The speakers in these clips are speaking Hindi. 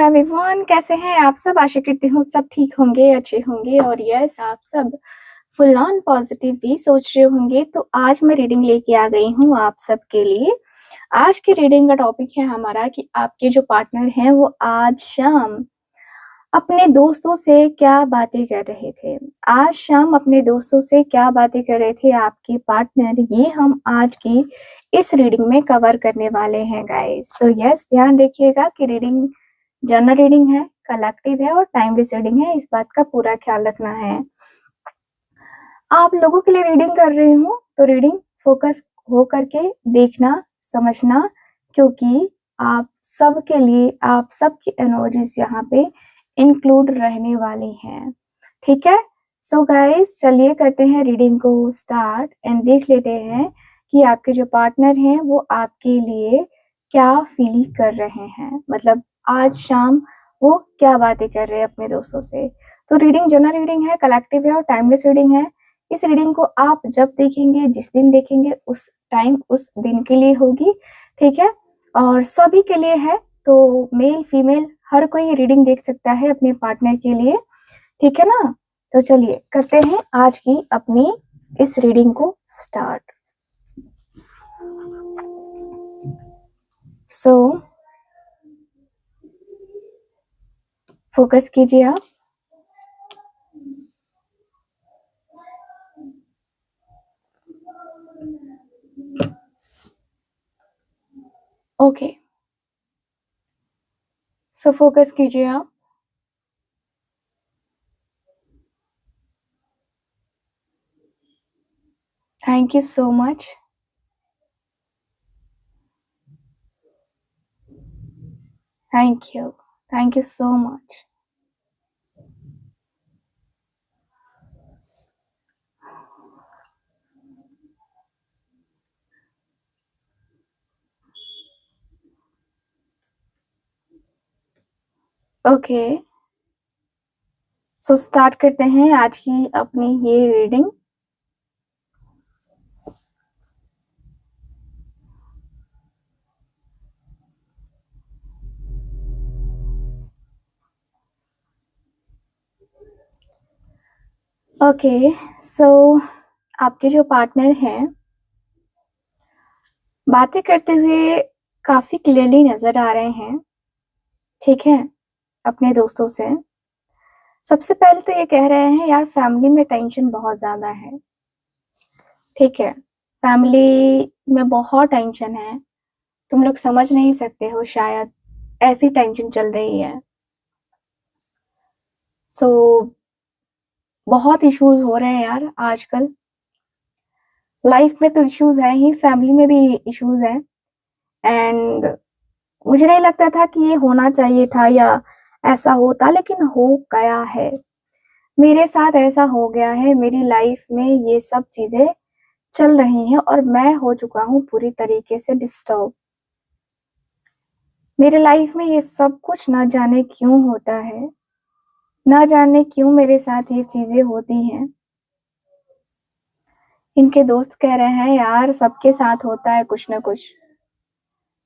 एवरीवन, कैसे हैं आप सब। आशा करती हूँ सब ठीक होंगे, अच्छे होंगे और यस आप सब फुल ऑन पॉजिटिव भी सोच रहे होंगे। तो आज मैं रीडिंग लेके आ गई हूँ आप सब के लिए। आज की रीडिंग का टॉपिक है हमारा कि आपके जो पार्टनर हैं वो आज शाम अपने दोस्तों से क्या बातें कर रहे थे। आज शाम अपने दोस्तों से क्या बातें कर रहे थे आपके पार्टनर, ये हम आज की इस रीडिंग में कवर करने वाले हैं गाइस। सो यस, ध्यान रखिएगा कि रीडिंग जनरल रीडिंग है, कलेक्टिव है और टाइमलेस रीडिंग है, इस बात का पूरा ख्याल रखना है। आप लोगों के लिए रीडिंग कर रही हूँ तो रीडिंग फोकस हो करके देखना, समझना, क्योंकि आप सबके लिए आप सबकी एनर्जीज यहाँ पे इंक्लूड रहने वाली हैं, ठीक है। सो गाइस, चलिए करते हैं रीडिंग को स्टार्ट एंड देख लेते हैं कि आपके जो पार्टनर हैं वो आपके लिए क्या फील कर रहे हैं, मतलब आज शाम वो क्या बातें कर रहे हैं अपने दोस्तों से। तो रीडिंग जनरल रीडिंग है, कलेक्टिव है और टाइमलेस रीडिंग है। इस रीडिंग को आप जब देखेंगे, जिस दिन देखेंगे, उस टाइम उस दिन के लिए होगी, ठीक है। और सभी के लिए है, तो मेल फीमेल हर कोई रीडिंग देख सकता है अपने पार्टनर के लिए, ठीक है ना। तो चलिए करते हैं आज की अपनी इस रीडिंग को स्टार्ट। सो फोकस कीजिए आप। ओके, सो फोकस कीजिए आप। Thank you so much. Thank you so much. Okay, so start करते हैं आज की अपनी ये रीडिंग। ओके, सो आपके जो पार्टनर हैं बातें करते हुए काफी क्लियरली नजर आ रहे हैं, ठीक है, अपने दोस्तों से। सबसे पहले तो ये कह रहे हैं यार फैमिली में टेंशन बहुत ज्यादा है, ठीक है। फैमिली में बहुत टेंशन है, तुम लोग समझ नहीं सकते हो शायद, ऐसी टेंशन चल रही है। सो बहुत इश्यूज हो रहे हैं यार आजकल। लाइफ में तो इश्यूज है ही, फैमिली में भी इश्यूज है। एंड मुझे नहीं लगता था कि ये होना चाहिए था या ऐसा होता, लेकिन हो गया है। मेरे साथ ऐसा हो गया है, मेरी लाइफ में ये सब चीजें चल रही हैं और मैं हो चुका हूँ पूरी तरीके से डिस्टर्ब। मेरे लाइफ में ये सब कुछ ना जाने क्यों होता है, ना जाने क्यों मेरे साथ ये चीजें होती हैं। इनके दोस्त कह रहे हैं यार सबके साथ होता है कुछ ना कुछ,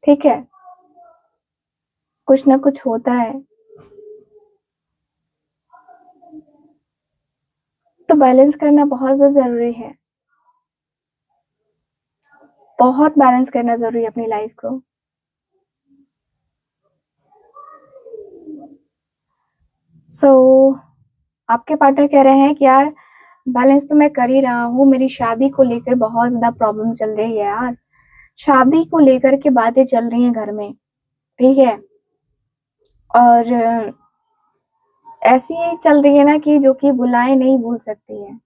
ठीक है, कुछ ना कुछ होता है। तो बैलेंस करना बहुत ज्यादा जरूरी है, बहुत बैलेंस करना जरूरी है अपनी लाइफ को। सो आपके पार्टनर कह रहे हैं कि यार बैलेंस तो मैं कर ही रहा हूँ, मेरी शादी को लेकर बहुत ज्यादा प्रॉब्लम चल रही है यार। शादी को लेकर के बातें चल रही हैं घर में, ठीक है। और ऐसी चल रही है ना कि जो कि बुलाए नहीं भूल सकती है,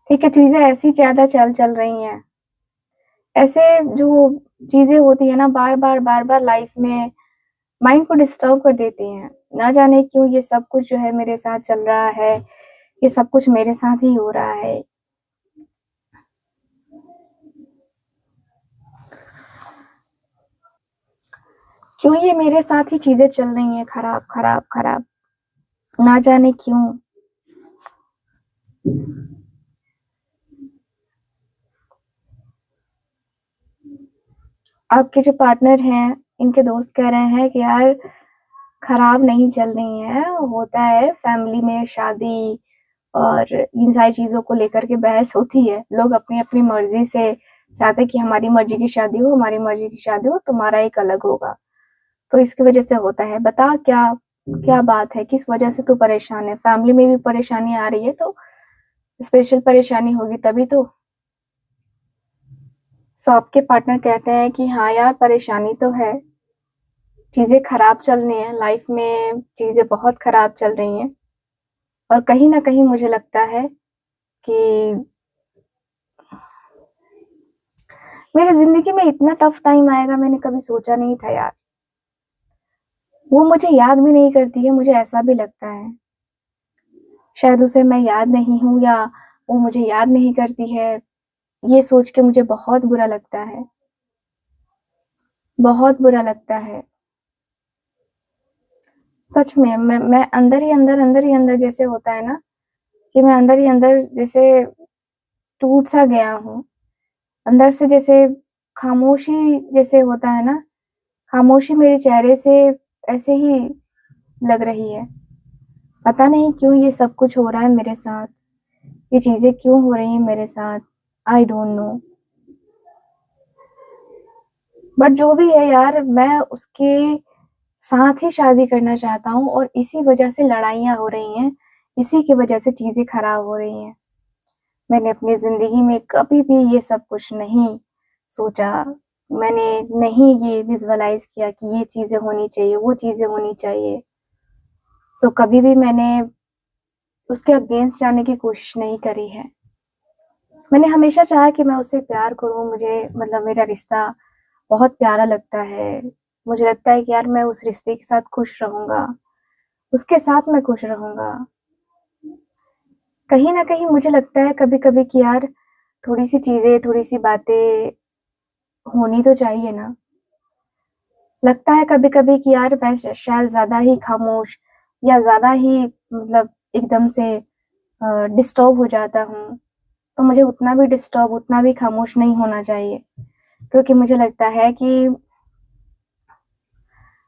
ठीक है। चीजें ऐसी ज्यादा चल रही हैं, ऐसे जो चीजें होती है ना बार बार लाइफ में माइंड को डिस्टर्ब कर देती हैं। ना जाने क्यों ये सब कुछ जो है मेरे साथ चल रहा है, ये सब कुछ मेरे साथ ही हो रहा है। क्यों ये मेरे साथ ही चीजें चल रही हैं खराब खराब खराब, ना जाने क्यों। आपके जो पार्टनर हैं, इनके दोस्त कह रहे हैं कि यार खराब नहीं चल रही हैं। होता है फैमिली में शादी और इन सारी चीज़ों को लेकर के बहस होती है। लोग अपनी-अपनी मर्ज़ी से चाहते हैं कि हमारी मर्ज़ी की शादी हो, हमारी मर्ज़ी की शादी हो, तुम्हारा एक अलग होगा। तो इसकी वज़ह से होता है। बता क्या क्या बात है? किस वज़ह से तू परेशान है? फैमिली में भी परेशानी आ रही है तो स्पेशल परेशानी होगी तभी तो। सो आपके पार्टनर कहते हैं कि हाँ यार, परेशानी तो है, चीज़ें खराब चल रही हैं, लाइफ में चीज़ें बहुत खराब चल रही हैं और कहीं न कहीं मुझे लगता है कि मेरी ज़िंदगी में इतना टफ टाइम आएगा मैंने कभी सोचा नहीं था यार। वो मुझे याद भी नहीं करती है, मुझे ऐसा भी लगता है। शायद उसे मैं याद नहीं हूँ या वो मुझे याद नहीं करती है, ये सोच के मुझे बहुत बुरा लगता है। बहुत बुरा लगता है। सच में मैं अंदर ही अंदर जैसे होता है ना कि मैं अंदर ही अंदर जैसे टूट-सा गया हूँ। अंदर से जैसे खामोशी जैसे होता है ना, खामोशी मेरे चेहरे से ऐसे ही लग रही है। पता नहीं क्यों ये सब कुछ हो रहा है मेरे साथ, ये चीज़ें क्यों हो रही हैं मेरे साथ, आई डोंट नो। बट जो भी है यार, मैं उसके साथ ही शादी करना चाहता हूँ और इसी वजह से लड़ाइयाँ हो रही हैं, इसी की वजह से चीज़ें खराब हो रही हैं। मैंने अपनी ज़िंदगी में कभी भी ये सब कुछ नहीं सोचा, मैंने नहीं ये विज़ुअलाइज़ किया कि ये चीज़ें होनी चाहिए, वो चीज़ें होनी चाहिए। सो कभी भी मैंने उसके अगेंस्ट जाने की कोशिश नहीं करी है। मैंने हमेशा चाहा कि मैं उससे प्यार करूँ, मुझे मतलब मेरा रिश्ता बहुत प्यारा लगता है। मुझे लगता है कि यार मैं उस रिश्ते के साथ खुश रहूँगा, उसके साथ मैं खुश रहूँगा। कहीं न कहीं मुझे लगता है कभी-कभी कि यार थोड़ी-सी चीज़ें, थोड़ी-सी बातें होनी तो चाहिए ना। लगता है कभी-कभी कि यार मैं शायद ज़्यादा ही खामोश या ज़्यादा ही मतलब एकदम से डिस्टर्ब हो जाता हूँ। तो मुझे उतना भी डिस्टर्ब, उतना भी खामोश नहीं होना चाहिए। क्योंकि मुझे लगता है कि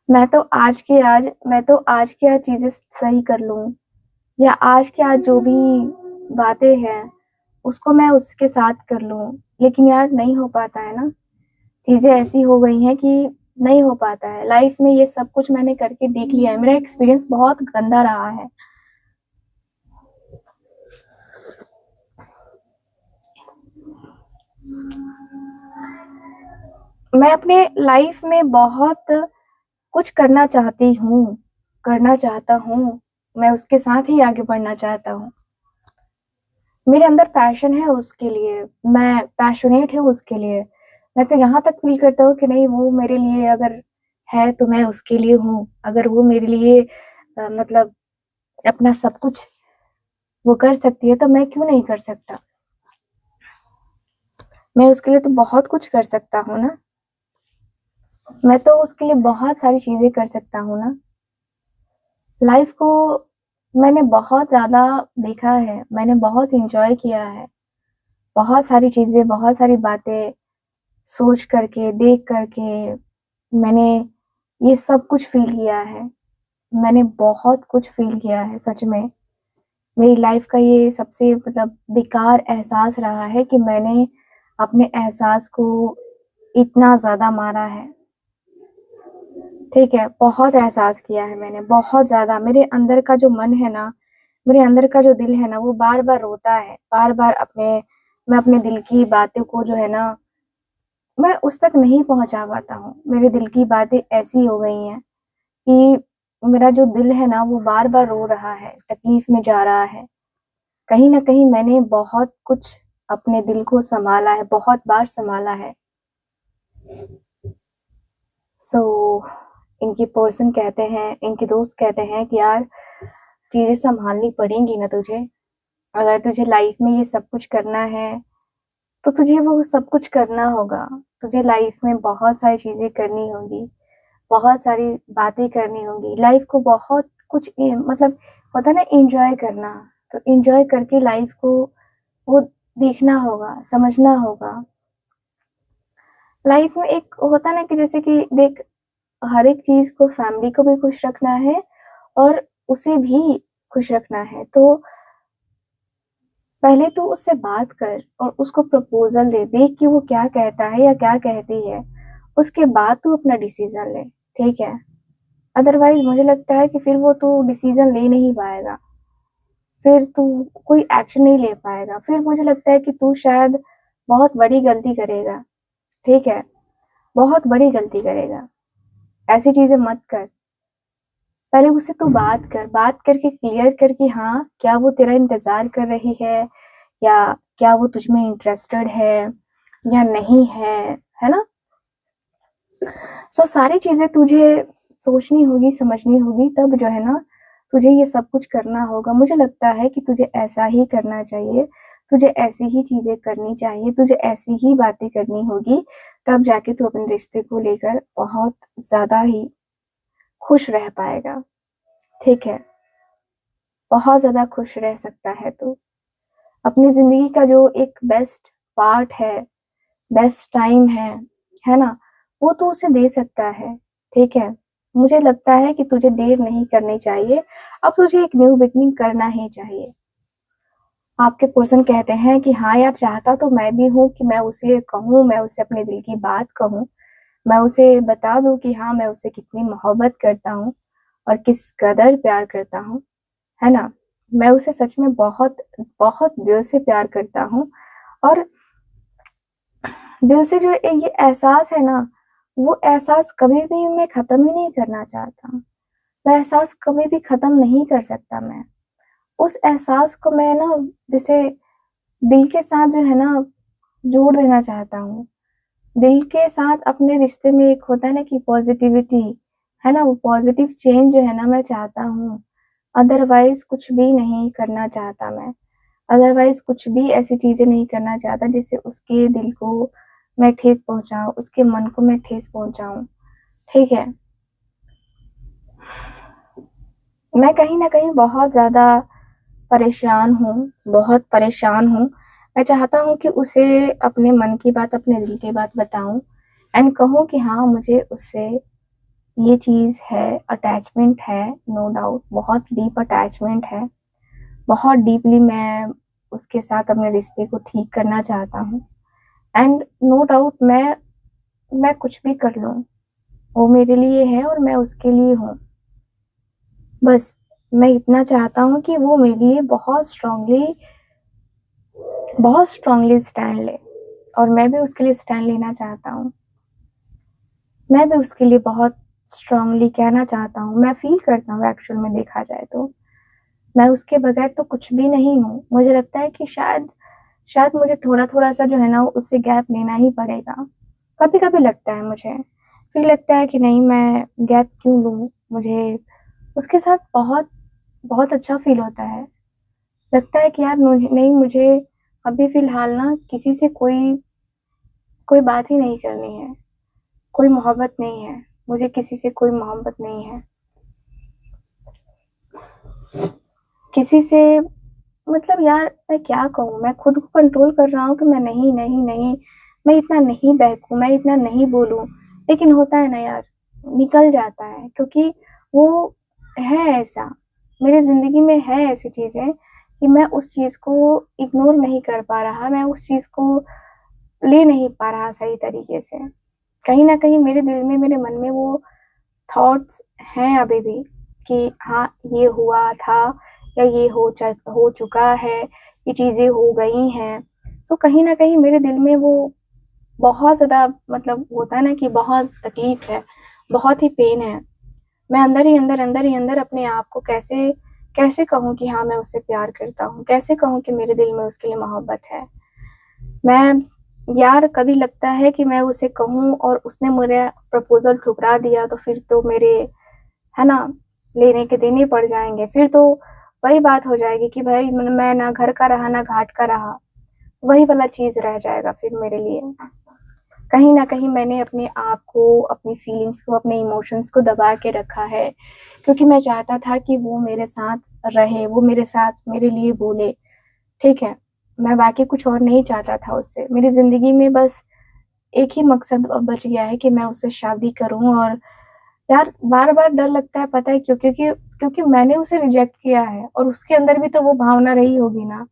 मैं तो आज की आज चीज़ें सही कर लूँ या आज की आज जो भी बातें हैं, उसको मैं उसके साथ कर लूँ। लेकिन यार नहीं हो पाता है ना। चीज़ें ऐसी हो गई हैं कि नहीं हो पाता है। लाइफ़ में ये सब कुछ मैंने करके देख लिया है। मेरा एक्सपीरियंस बहुत गंदा रहा है। मैं अपने लाइफ़ में बहुत कुछ करना चाहती हूँ, करना चाहता हूँ। मैं उसके साथ ही आगे बढ़ना चाहता हूँ। मेरे अंदर पैशन है उसके लिए, मैं पैशनेट हूँ उसके लिए। मैं तो यहाँ तक फ़ील करता हूँ कि नहीं वो मेरे लिए अगर है तो मैं उसके लिए हूँ। अगर वो मेरे लिए मतलब अपना सब कुछ वो कर सकती है तो मैं क्यों नहीं कर सकता? मैं उसके लिए तो बहुत कुछ कर सकता हूँ ना। मैं तो उसके लिए बहुत सारी चीज़ें कर सकता हूँ ना। लाइफ़ को मैंने बहुत ज़्यादा देखा है, मैंने बहुत एन्जॉय किया है। बहुत सारी चीज़ें, बहुत सारी बातें सोच कर के, देख कर के मैंने ये सब कुछ फ़ील किया है। मैंने बहुत कुछ फ़ील किया है सच में। मेरी लाइफ़ का ये सबसे मतलब बेकार एहसास रहा है कि मैंने अपने एहसास को इतना ज़्यादा मारा है। ठीक है, बहुत एहसास किया है मैंने, बहुत ज़्यादा। मेरे अंदर का जो मन है ना, मेरे अंदर का जो दिल है ना, वो बार-बार रोता है। बार-बार मैं अपने दिल की बातों को जो है ना, मैं उस तक नहीं पहुँचा पाता हूँ। मेरे दिल की बातें ऐसी हो गई हैं कि मेरा जो दिल है ना, वो बार-बार रो रहा है, तकलीफ़ में जा रहा है। कहीं न कहीं मैंने बहुत कुछ अपने दिल को सँभाला है, बहुत बार सँभाला है। सो इनके पर्सन कहते हैं, इनके दोस्त कहते हैं कि यार चीज़ें सँभालनी पड़ेंगी ना तुझे। अगर तुझे लाइफ़ में ये सब कुछ करना है, तो तुझे वो सब कुछ करना होगा। तुझे लाइफ़ में बहुत सारी चीज़ें करनी होंगी, बहुत सारी बातें करनी होंगी। लाइफ़ को बहुत कुछ मतलब होता है ना एन्जॉय करना, तो एन्जॉय करके लाइफ़ को वो देखना होगा, समझना होगा। लाइफ़ में एक होता है ना कि जैसे कि देख हर एक चीज़ को, फैमिली को भी खुश रखना है और उसे भी खुश रखना है। तो पहले तो उससे बात कर और उसको प्रपोज़ल दे, देख कि वो क्या कहता है या क्या कहती है। उसके बाद तू अपना डिसीज़न ले, ठीक है? अदरवाइज़ मुझे लगता है कि फिर वो तू डिसीज़न ले नहीं पाएगा। फिर तू कोई एक्शन नहीं ले पाएगा। फिर मुझे लगता है कि तू शायद बहुत बड़ी गलती करेगा, ठीक है? बहुत बड़ी गलती करेगा। ऐसी चीज़ें मत कर। पहले उससे तू बात कर, बात करके क्लियर कर कि हाँ, क्या वो तेरा इंतज़ार कर रही है या क्या वो तुझ में इंटरेस्टेड है या नहीं है ना? सारी चीज़ें तुझे सोचनी होगी, समझनी होगी, तब जो है ना तुझे ये सब कुछ करना होगा। मुझे लगता है कि तुझे ऐसा ही करना चाहिए, तुझे ऐसी ही चीज़ें करनी चाहिए, तुझे ऐसी ही बातें करनी होगी, तब जाके तू अपने रिश्ते को लेकर बहुत ज़्यादा ही खुश रह पाएगा, ठीक है? बहुत ज़्यादा खुश रह सकता है तू। अपनी ज़िंदगी का जो एक बेस्ट पार्ट है, बेस्ट टाइम है ना? वो तू उसे दे सकता है, ठीक है? मुझे लगता है कि तुझे देर नहीं करनी चाहिए, अब तुझे एक न्यू बिगिनिंग करना ही चाहिए। आपके पर्सन कहते हैं कि हाँ यार, चाहता तो मैं भी हूँ कि मैं उसे कहूँ, मैं उसे अपने दिल की बात कहूँ, मैं उसे बता दूँ कि हाँ, मैं उससे कितनी मोहब्बत करता हूँ और किस कदर प्यार करता हूँ, है ना? मैं उसे सच में बहुत, बहुत दिल से प्यार करता हूँ और दिल से जो ये एहसास है ना, वो एहसास कभी भी मैं ख़त्म ही नहीं करना चाहता। वो एहसास कभी भी ख़त्म नहीं कर सकता मैं। उस एहसास को मैं ना जैसे दिल के साथ जो है ना जोड़ देना चाहता हूँ। दिल के साथ अपने रिश्ते में एक होता है ना कि पॉज़िटिविटी, है ना? वो पॉज़िटिव चेंज जो है ना मैं चाहता हूँ। अदरवाइज़ कुछ भी नहीं करना चाहता मैं। अदरवाइज़ कुछ भी ऐसी चीज़ें नहीं करना चाहता जिससे उसके दिल को मैं ठेस पहुँचाऊँ, उसके मन को मैं ठेस पहुँचाऊँ, ठीक है? मैं कहीं न कहीं बहुत ज़्यादा परेशान हूँ, बहुत परेशान हूँ। मैं चाहता हूँ कि उसे अपने मन की बात, अपने दिल की बात बताऊँ एंड कहूँ कि हाँ, मुझे उससे ये चीज़ है, अटैचमेंट है, नो डाउट बहुत डीप अटैचमेंट है। बहुत डीपली मैं उसके साथ अपने रिश्ते को ठीक करना चाहता हूँ एंड नो डाउट मैं कुछ भी कर लूँ, वो मेरे लिए है और मैं उसके लिए हूँ। बस मैं इतना चाहता हूँ कि वो मेरे लिए बहुत स्ट्रॉन्गली स्टैंड ले और मैं भी उसके लिए स्टैंड लेना चाहता हूँ। मैं भी उसके लिए बहुत स्ट्रॉन्गली कहना चाहता हूँ। मैं फ़ील करता हूँ एक्चुअल में देखा जाए तो। मैं उसके बगैर तो कुछ भी नहीं हूँ। मुझे लगता है कि शायद शायद मुझे थोड़ा-थोड़ा सा जो है ना उससे गैप लेना ही पड़ेगा। कभी-कभी लगता है मुझे, फिर लगता है कि नहीं मैं गैप क्यों लूँ? मुझे उसके साथ बहुत बहुत अच्छा फ़ील होता है। लगता है कि यार मुझे अभी फ़िलहाल ना किसी से कोई कोई बात ही नहीं करनी है, कोई मोहब्बत नहीं है, मुझे किसी से कोई मोहब्बत नहीं है। किसी से मतलब यार मैं क्या कहूँ? मैं खुद को कंट्रोल कर रहा हूँ कि मैं नहीं, नहीं, नहीं, मैं इतना नहीं बहकूँ, मैं इतना नहीं बोलूँ। लेकिन होता है ना यार, निकल जाता है क्योंकि वो है ऐसा, मेरी ज़िंदगी में है ऐसी चीज़ें कि मैं उस चीज़ को इग्नोर नहीं कर पा रहा, मैं उस चीज़ को ले नहीं पा रहा सही तरीके से। कहीं न कहीं मेरे दिल में, मेरे मन में वो थॉट्स हैं अभी भी कि हाँ, ये हुआ था या ये हो चुका है, ये चीज़ें हो गई हैं। कहीं न कहीं मेरे दिल में वो बहुत ज़्यादा मतलब होता है ना कि बहुत तकलीफ़ है, बहुत ही पेन है। मैं अंदर ही अंदर अपने आप को कैसे कैसे कहूँ कि हाँ, मैं उससे प्यार करता हूँ, कैसे कहूँ कि मेरे दिल में उसके लिए मोहब्बत है। मैं यार कभी लगता है कि मैं उसे कहूँ और उसने मेरा प्रपोज़ल ठुकरा दिया तो फिर तो मेरे है ना, लेने के देने पड़ जाएँगे। फिर तो वही बात हो जाएगी कि भाई मैं ना घर का रहा, ना घाट का रहा। वही वाला चीज़ रह जाएगा फिर मेरे लिए। कहीं न कहीं मैंने अपने आप को, अपनी फीलिंग्स को, अपने इमोशंस को दबा के रखा है, क्योंकि मैं चाहता था कि वो मेरे साथ रहे, वो मेरे साथ मेरे लिए बोले, ठीक है? मैं बाकी कुछ और नहीं चाहता था उससे। मेरी ज़िंदगी में बस एक ही मकसद बच गया है कि मैं उससे शादी करूँ और यार बार बार डर लगता है, पता है क्यों? क्योंकि मैंने उसे रिजेक्ट किया है और उसके अंदर भी तो वो भावना रही होगी ना,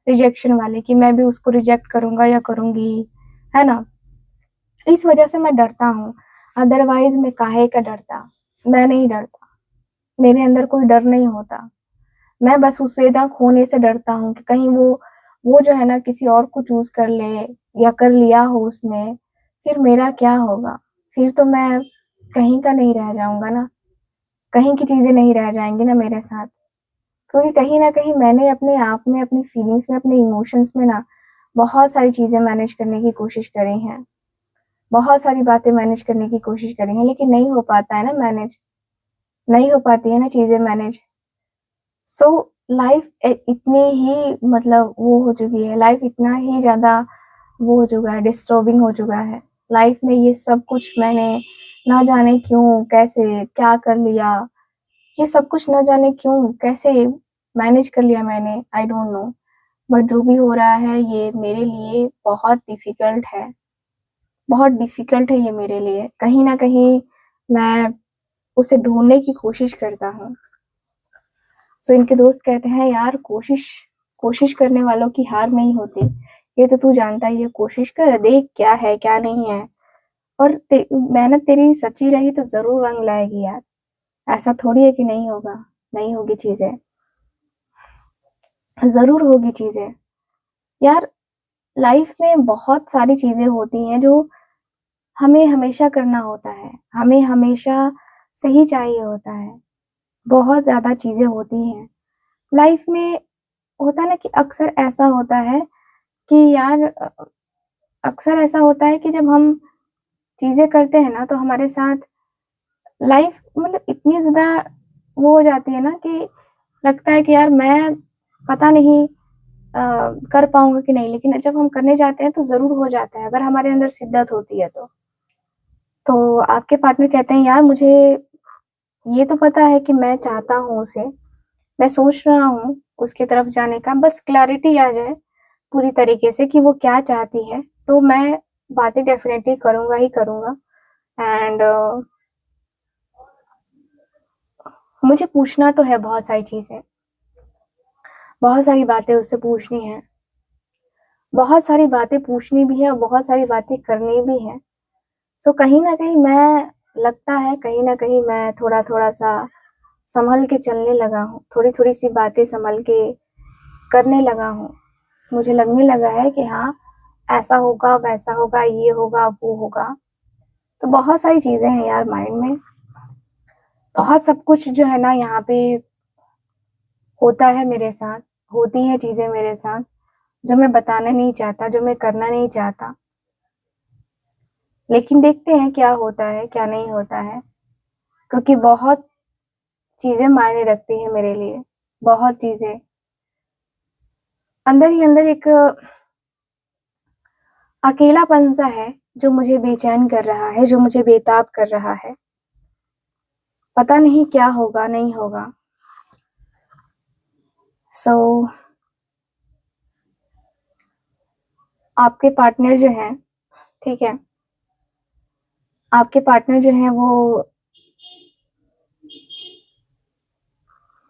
रिजेक्शन वाली, कि मैं भी उसको रिजेक्ट करूंगा या करूंगी, है ना? इस वजह से मैं डरता हूँ। अदरवाइज मैं काहे का डरता? मैं नहीं डरता, मेरे अंदर कोई डर नहीं होता। मैं बस उससे ना खोने से डरता हूँ कि कहीं वो जो है ना किसी और को चूज कर ले, या कर लिया हो उसने, फिर मेरा क्या होगा? फिर तो मैं कहीं का नहीं रह जाऊंगा ना, कहीं की चीजें नहीं रह जाएंगी ना मेरे साथ। क्योंकि कहीं ना कहीं मैंने अपने आप में, अपनी फीलिंग्स में, अपने इमोशंस में ना बहुत सारी चीजें मैनेज करने की कोशिश करी हैं, बहुत सारी बातें मैनेज करने की कोशिश करी है, लेकिन नहीं हो पाता है ना मैनेज, नहीं हो पाती है ना चीजें मैनेज। सो लाइफ इतनी ही मतलब वो हो चुकी है, लाइफ इतना ही ज्यादा वो हो चुका है, डिस्टर्बिंग हो चुका है। लाइफ में ये सब कुछ मैंने ना जाने क्यों, कैसे, क्या कर लिया, ये सब कुछ ना जाने क्यों, कैसे मैनेज कर लिया मैंने, आई डोंट नो। बट जो भी हो रहा है ये मेरे लिए बहुत डिफिकल्ट है, बहुत डिफिकल्ट है ये मेरे लिए। कहीं ना कहीं मैं उसे ढूंढने की कोशिश करता हूँ। सो इनके दोस्त कहते हैं, यार कोशिश कोशिश करने वालों की हार नहीं होती, ये तो तू जानता ही है, कोशिश कर देख क्या है क्या नहीं है, और मेहनत तेरी सच्ची रही तो जरूर रंग लाएगी यार। ऐसा थोड़ी है कि नहीं होगा, नहीं होगी चीजें, जरूर होगी चीजें। यार लाइफ में बहुत सारी चीजें होती हैं जो हमें हमेशा करना होता है, हमें हमेशा सही चाहिए होता है। बहुत ज्यादा चीजें होती हैं लाइफ में। होता है ना कि अक्सर ऐसा होता है कि यार अक्सर ऐसा होता है कि जब हम चीजें करते हैं ना तो हमारे साथ लाइफ मतलब इतनी ज्यादा वो हो जाती है ना कि लगता है कि यार मैं पता नहीं कर पाऊंगा कि नहीं, लेकिन जब हम करने जाते हैं तो जरूर हो जाता है, अगर हमारे अंदर शिद्दत होती है तो आपके पार्टनर कहते हैं, यार मुझे ये तो पता है कि मैं चाहता हूँ उसे, मैं सोच रहा हूँ उसकी तरफ जाने का, बस क्लैरिटी आ जाए पूरी तरीके से कि वो क्या चाहती है, तो मैं बातें डेफिनेटली करूंगा ही करूंगा। एंड मुझे पूछना तो है बहुत सारी चीजें, बहुत सारी बातें उससे पूछनी है, बहुत सारी बातें पूछनी भी है और बहुत सारी बातें करनी भी है। सो कहीं ना कहीं मैं, लगता है कहीं ना कहीं मैं थोड़ा थोड़ा सा संभल के चलने लगा हूँ, थोड़ी थोड़ी सी बातें संभल के करने लगा हूँ। मुझे लगने लगा है कि हाँ ऐसा होगा, वैसा होगा, ये होगा, वो होगा। तो बहुत सारी चीजें हैं यार माइंड में, बहुत सब कुछ जो है ना यहाँ पे होता है मेरे साथ, होती हैं चीजें मेरे साथ जो मैं बताना नहीं चाहता, जो मैं करना नहीं चाहता, लेकिन देखते हैं क्या होता है क्या नहीं होता है। क्योंकि बहुत चीजें मायने रखती हैं मेरे लिए, बहुत चीजें अंदर ही अंदर एक अकेलापन सा है जो मुझे बेचैन कर रहा है, जो मुझे बेताब कर रहा है। पता नहीं क्या होगा नहीं होगा। सो आपके पार्टनर जो है, ठीक है, आपके पार्टनर जो है वो,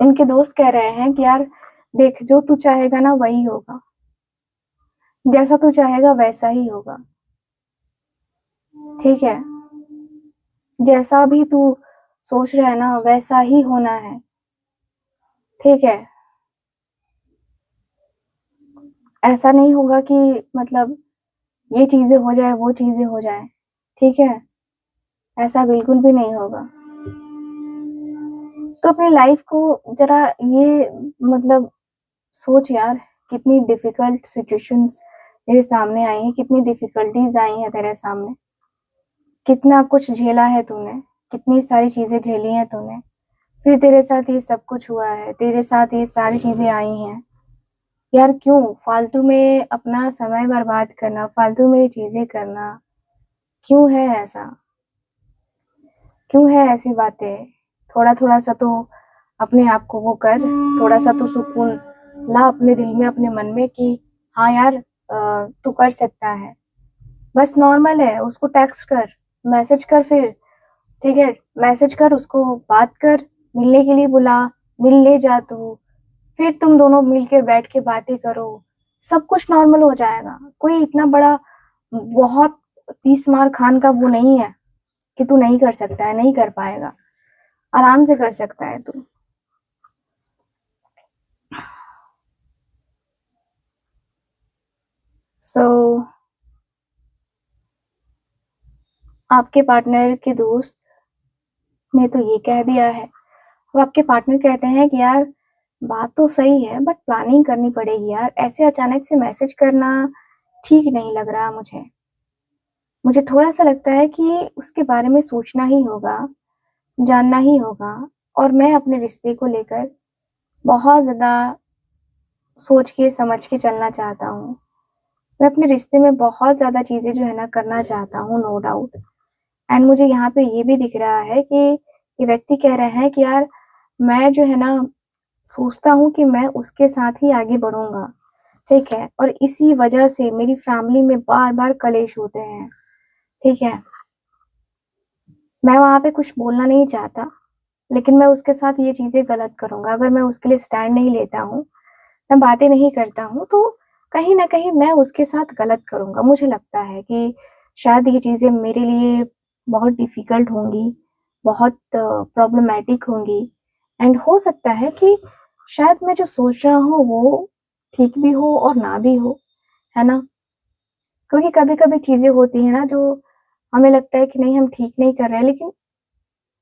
इनके दोस्त कह रहे हैं कि यार देख, जो तू चाहेगा ना वही होगा, जैसा तू चाहेगा वैसा ही होगा, ठीक है, जैसा भी तू सोच रहा है ना वैसा ही होना है, ठीक है। ऐसा नहीं होगा कि मतलब ये चीजें हो जाए वो चीजें हो जाए, ठीक है, ऐसा बिल्कुल भी नहीं होगा। तो अपनी लाइफ को जरा ये मतलब सोच यार, कितनी डिफिकल्ट सिचुएशंस तेरे सामने आई हैं, कितनी डिफिकल्टीज आई हैं तेरे सामने, कितना कुछ झेला है तूने, कितनी सारी चीजें झेली हैं तूने, फिर तेरे साथ ये सब कुछ हुआ है, तेरे साथ ये सारी चीजें आई हैं। यार क्यों फालतू में अपना समय बर्बाद करना, फालतू में चीजें करना, क्यों है ऐसा? क्यों है ऐसी बातें? थोड़ा थोड़ा सा तो अपने आप को वो कर, थोड़ा सा तो सुकून ला अपने दिल में, अपने मन में कि हाँ यार तू कर सकता है। बस नॉर्मल है, उसको टेक्स्ट कर, मैसेज कर, फिर ठीक है, मैसेज कर उसको, बात कर, मिलने के लिए बुला, मिलने जा तू, फिर तुम दोनों मिलके बैठ के बातें करो, सब कुछ नॉर्मल हो जाएगा। कोई इतना बड़ा बहुत 30 मार खान का वो नहीं है कि तू नहीं कर सकता है, नहीं कर पाएगा, आराम से कर सकता है तू। सो आपके पार्टनर के दोस्त ने तो ये कह दिया है, अब आपके पार्टनर कहते हैं कि यार बात तो सही है बट प्लानिंग करनी पड़ेगी यार, ऐसे अचानक से मैसेज करना ठीक नहीं लग रहा मुझे। मुझे थोड़ा-सा लगता है कि उसके बारे में सोचना ही होगा, जानना ही होगा, और मैं अपने रिश्ते को लेकर बहुत ज़्यादा सोच के समझ के चलना चाहता हूँ। मैं अपने रिश्ते में बहुत ज़्यादा चीज़ें जो है ना करना चाहता हूँ, नो डाउट। एंड मुझे यहाँ पे ये भी दिख रहा है कि ये व्यक्ति कह रहे हैं कि यार मैं जो है ना सोचता हूँ कि मैं उसके साथ ही आगे बढ़ूँगा, ठीक है? और इसी वजह से मेरी फैमिली में बार-बार कलेश होते हैं, ठीक है? मैं वहाँ पे कुछ बोलना नहीं चाहता, लेकिन मैं उसके साथ ये चीज़ें गलत करूँगा। अगर मैं उसके लिए स्टैंड नहीं लेता हूँ, मैं बातें नहीं करता हूँ, तो कहीं न कहीं मैं उसके साथ गलत करूँगा। मुझे लगता है कि शायद ये चीज़ें मेरे लिए बहुत डिफ़िकल्ट होंगी, बहुत प्रॉब्लमैटिक होंगी, एंड हो सकता है कि शायद मैं जो सोच रहा हूँ वो ठीक भी हो और ना भी हो, है ना? क्योंकि कभी-कभी चीज़ें होती हैं ना जो हमें लगता है कि नहीं हम ठीक नहीं कर रहे हैं, लेकिन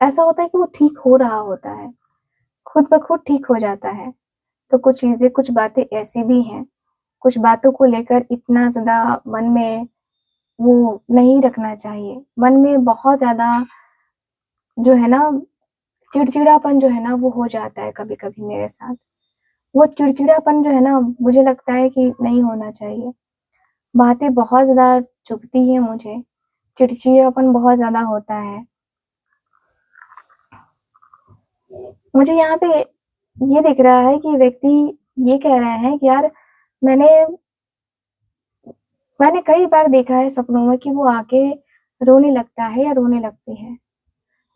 ऐसा होता है कि वो ठीक हो रहा होता है, खुद ब खुद ठीक हो जाता है। तो कुछ चीज़ें, कुछ बातें ऐसी भी हैं, कुछ बातों को लेकर इतना ज़्यादा मन में वो नहीं रखना चाहिए। मन में बहुत ज़्यादा जो है ना चिड़चिड़ापन जो है ना वो हो जाता है कभी-कभी मेरे साथ। वो चिड़चिड़ापन जो है ना मुझे लगता है कि नहीं होना चाहिए। बातें बहुत ज़्यादा चुभती हैं मुझे, चिड़चिड़ापन बहुत ज़्यादा होता है। मुझे यहाँ पे ये दिख रहा है कि व्यक्ति ये कह रहे हैं कि यार मैंने मैंने कई बार देखा है सपनों में कि वो आके रोने लगता है या रोने लगती है।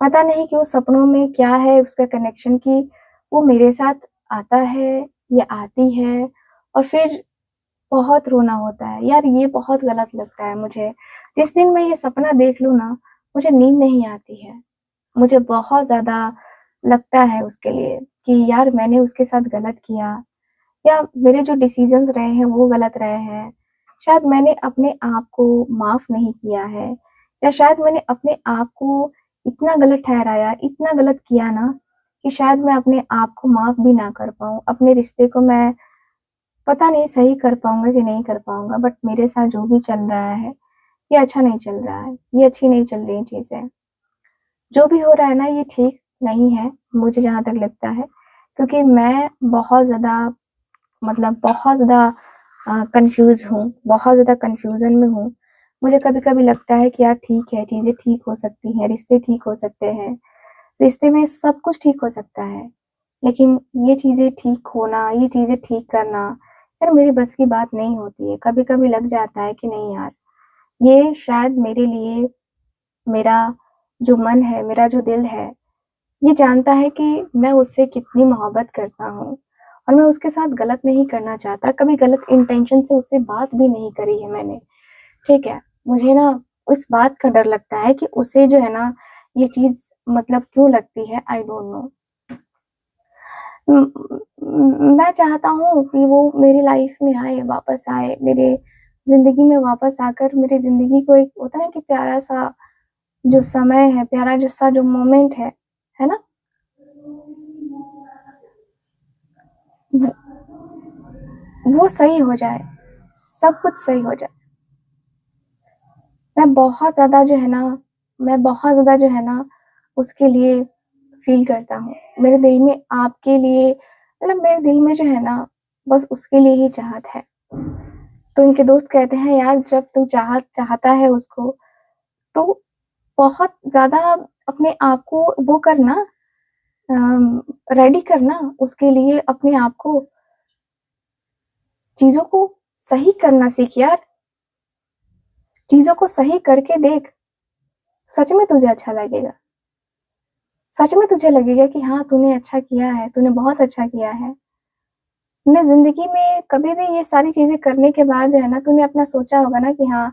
पता नहीं कि उस सपनों में क्या है उसका कनेक्शन कि वो मेरे साथ आता है या आती है और फिर बहुत रोना होता है। यार ये बहुत गलत लगता है मुझे। जिस दिन मैं ये सपना देख लूँ ना, मुझे नींद नहीं आती है। मुझे बहुत ज़्यादा लगता है उसके लिए कि यार मैंने उसके साथ गलत किया या मेरे जो डिसीज़न्स रहे हैं वो गलत रहे हैं। शायद मैंने अपने आप को माफ़ नहीं किया है या शायद मैंने अपने आप को इतना गलत ठहराया, इतना गलत किया ना कि शायद मैं अपने आप को माफ़ भी ना कर पाऊँ। अपने रिश्ते को मैं पता नहीं सही कर पाऊँगा कि नहीं कर पाऊँगा, बट मेरे साथ जो भी चल रहा है, ये अच्छा नहीं चल रहा है, ये अच्छी नहीं चल रही चीज़ें। जो भी हो रहा है ना ये ठीक नहीं है, मुझे जहाँ तक लगता है, क्योंकि मैं बहुत ज़्यादा मतलब बहुत ज़्यादा कन्फ्यूज़ हूँ, बहुत ज़्यादा कन्फ्यूज़न में हूँ। मुझे कभी-कभी लगता है कि यार ठीक है, चीज़ें ठीक हो सकती हैं, रिश्ते ठीक हो सकते हैं, रिश्ते में सब कुछ ठीक हो सकता है। लेकिन ये चीज़ें ठीक होना, ये चीज़ें ठीक करना, यार मेरे बस की बात नहीं होती है। कभी-कभी लग जाता है कि नहीं यार, ये शायद मेरे लिए मेरा जो मन है, मेरा जो दिल है, ये जानता है कि मैं उससे कितनी मोहब्बत करता हूँ और मैं उसके साथ गलत नहीं करना चाहता। कभी गलत इंटेंशन से उससे बात भी नहीं करी है मैंने, ठीक है? मुझे ना उस बात का डर लगता है कि उसे जो है ना ये चीज़ मतलब क्यों लगती है, आई डोंट नो। मैं चाहता हूँ कि वो मेरी लाइफ में आए, वापस आए, मेरे ज़िंदगी में वापस आकर मेरी ज़िंदगी को एक होता है ना कि प्यारा-सा जो समय है, प्यारा सा जो मोमेंट है ना? वो वो सही हो जाए, सब कुछ सही हो जाए। मैं बहुत ज़्यादा जो है ना मैं बहुत ज़्यादा जो है ना उसके लिए फ़ील करता हूँ। मेरे दिल में आपके लिए मतलब मेरे दिल में जो है ना बस उसके लिए ही चाहत है। तो उनके दोस्त कहते हैं यार जब तू चाहता है उसको तो बहुत ज़्यादा अपने आप को वो करना रेडी करना उसके लिए अपने आप को चीज़ों को सही करना सीख यार। चीज़ों को सही करके देख, सच में तुझे अच्छा लगेगा। सच में तुझे लगेगा कि हाँ, तूने अच्छा किया है, तूने बहुत अच्छा किया है। तूने ज़िंदगी में कभी भी ये सारी चीज़ें करने के बाद जो है ना, तूने अपना सोचा होगा ना कि हाँ,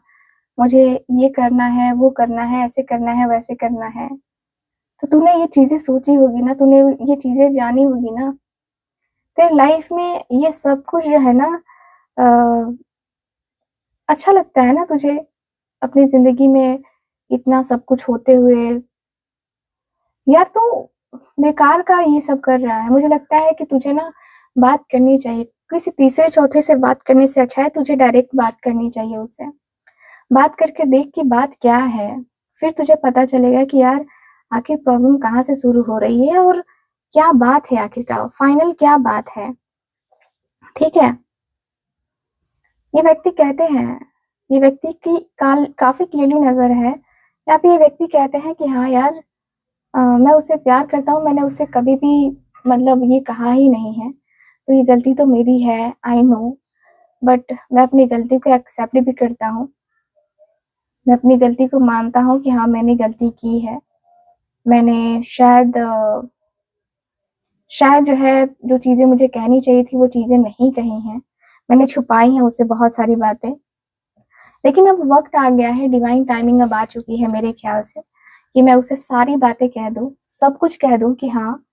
मुझे ये करना है, वो करना है, ऐसे करना है, वैसे करना है। तो तूने ये चीज़ें सोची होगी ना, तूने ये चीज़ें जानी होगी ना, तेरे लाइफ़ में ये सब कुछ जो है ना अ, अच्छा लगता है ना तुझे? अपनी ज़िंदगी में इतना सब कुछ होते हुए, यार तू बेकार का ये सब कर रहा है। मुझे लगता है कि तुझे ना बात करनी चाहिए। किसी तीसरे-चौथे से बात करने से अच्छा है तुझे डायरेक्ट बात करनी चाहिए उससे। बात करके देख कि बात क्या है? फिर तुझे पता चलेगा कि यार आखिर प्रॉब्लम कहाँ से शुरू हो रही है और क्या बात है आखिरकार, फाइनल क्या बात है, ठीक है? ये व्यक्ति कहते हैं, ये व्यक्ति की काफ़ी क्लियरली नज़र है। यहाँ पे ये व्यक्ति कहते हैं कि हाँ यार मैं उससे प्यार करता हूँ, मैंने उससे कभी भी मतलब ये कहा ही नहीं है। तो ये गलती तो मेरी है, आई नो, बट मैं अपनी गलती को एक्सेप्ट भी करता हूँ। मैं अपनी गलती को मानता हूँ कि हाँ, मैंने गलती की है। मैंने शायद जो है, जो चीज़ें मुझे कहनी चाहिए थी, वो चीज़ें नहीं कही हैं। मैंने छुपाई हैं उससे बहुत सारी बातें। लेकिन अब वक़्त आ गया है, डिवाइन टाइमिंग अब आ चुकी है मेरे ख़्याल से, कि मैं उसे सारी बातें कह दूँ, सब कुछ कह दूँ कि हाँ,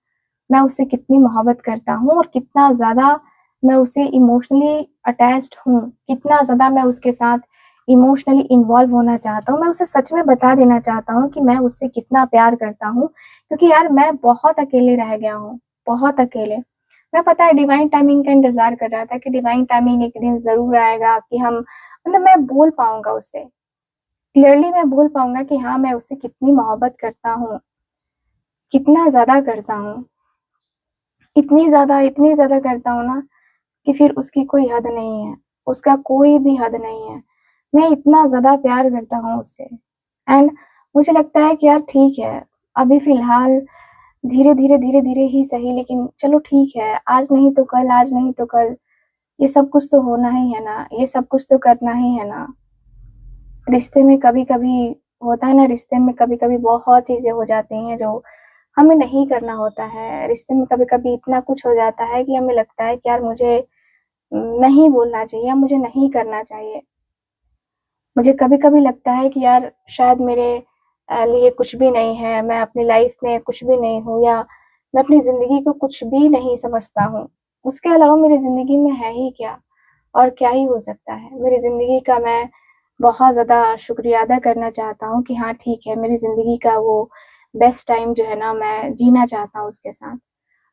मैं उससे कितनी मोहब्बत करता हूँ और कितना ज़्यादा मैं उससे इमोशनली अटैच्ड हूँ, कितना ज़्यादा मैं उसके साथ इमोशनली इन्वॉल्व होना चाहता हूँ। मैं उसे सच में बता देना चाहता हूँ कि मैं उससे कितना प्यार करता हूँ, क्योंकि यार मैं बहुत अकेले रह गया हूँ, बहुत अकेले। मैं पता है डिवाइन टाइमिंग का इंतज़ार कर रहा था कि डिवाइन टाइमिंग एक दिन ज़रूर आएगा कि हम मतलब मैं बोल पाऊँगा उससे। क्लियरली मैं बोल पाऊँगा कि हाँ, मैं उससे कितनी मोहब्बत करता हूँ, कितना ज़्यादा करता हूँ। इतनी ज़्यादा करता हूँ ना कि फिर उसकी कोई हद नहीं है, उसका कोई भी हद नहीं है। मैं इतना ज़्यादा प्यार करता हूँ उससे एंड मुझे लगता है कि यार ठीक है, अभी फ़िलहाल धीरे-धीरे, धीरे-धीरे ही सही लेकिन चलो ठीक है, आज नहीं तो कल, ये सब कुछ तो होना ही है ना, ये सब कुछ तो करना ही है ना। रिश्ते में कभी-कभी होता है ना, रिश्ते में कभी-कभी बहुत चीज़ें हो जाती हैं जो हमें नहीं करना होता है। रिश्ते में कभी-कभी इतना कुछ हो जाता है कि हमें लगता है कि यार मुझे नहीं बोलना चाहिए या मुझे नहीं करना चाहिए। मुझे कभी-कभी लगता है कि यार शायद मेरे लिए कुछ भी नहीं है, मैं अपनी लाइफ़ में कुछ भी नहीं हूँ या मैं अपनी ज़िंदगी को कुछ भी नहीं समझता हूँ। उसके अलावा मेरी ज़िंदगी में है ही क्या? और क्या ही हो सकता है? मेरी ज़िंदगी का मैं बहुत ज़्यादा शुक्रिया अदा करना चाहता हूँ कि हाँ, ठीक है, मेरी ज़िंदगी का वो बेस्ट टाइम जो है ना, मैं जीना चाहता हूँ उसके साथ।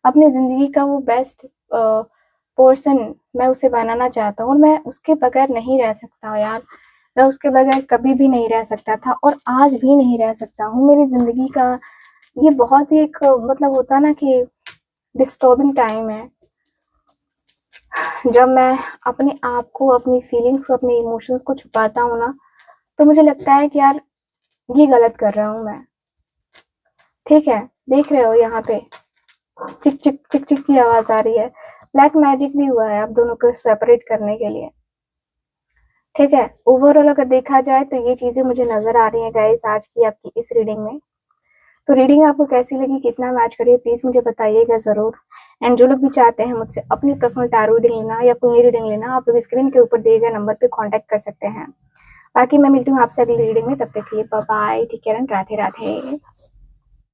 अपनी ज़िंदगी का वो बेस्ट पोर्शन मैं उसे बनाना चाहता हूँ और मैं उसके बगैर नहीं रह सकता यार। मैं उसके बगैर कभी भी नहीं रह सकता था और आज भी नहीं रह सकता हूँ। मेरी ज़िंदगी का ये बहुत ही एक मतलब होता है ना कि डिस्टर्बिंग टाइम है। जब मैं अपने आप को, अपनी फीलिंग्स को, अपने इमोशंस को छुपाता हूँ ना, तो मुझे लगता है कि यार ये गलत कर रहा हूँ मैं। ठीक है, देख रहे हो यहाँ पे चिक चिक चिक चिक की आवाज़ आ रही है। ब्लैक मैजिक भी हुआ है आप दोनों को सेपरेट करने के लिए। ठीक है, ओवरऑल अगर देखा जाए तो ये चीज़ें मुझे नज़र आ रही हैं गाइस आज की आपकी इस रीडिंग में। तो रीडिंग आपको कैसी लगी, कितना मैच करिए प्लीज़ मुझे बताइएगा ज़रूर। एंड जो लोग भी चाहते हैं मुझसे अपनी पर्सनल टैरो रीडिंग लेना या कोई रीडिंग लेना, आप लोग स्क्रीन के ऊपर दिए गए नंबर पे कॉन्टैक्ट कर सकते हैं। बाकी मैं मिलती हूँ आपसे अगली रीडिंग में, तब तक के लिए bye bye, take care and Radhe Radhe.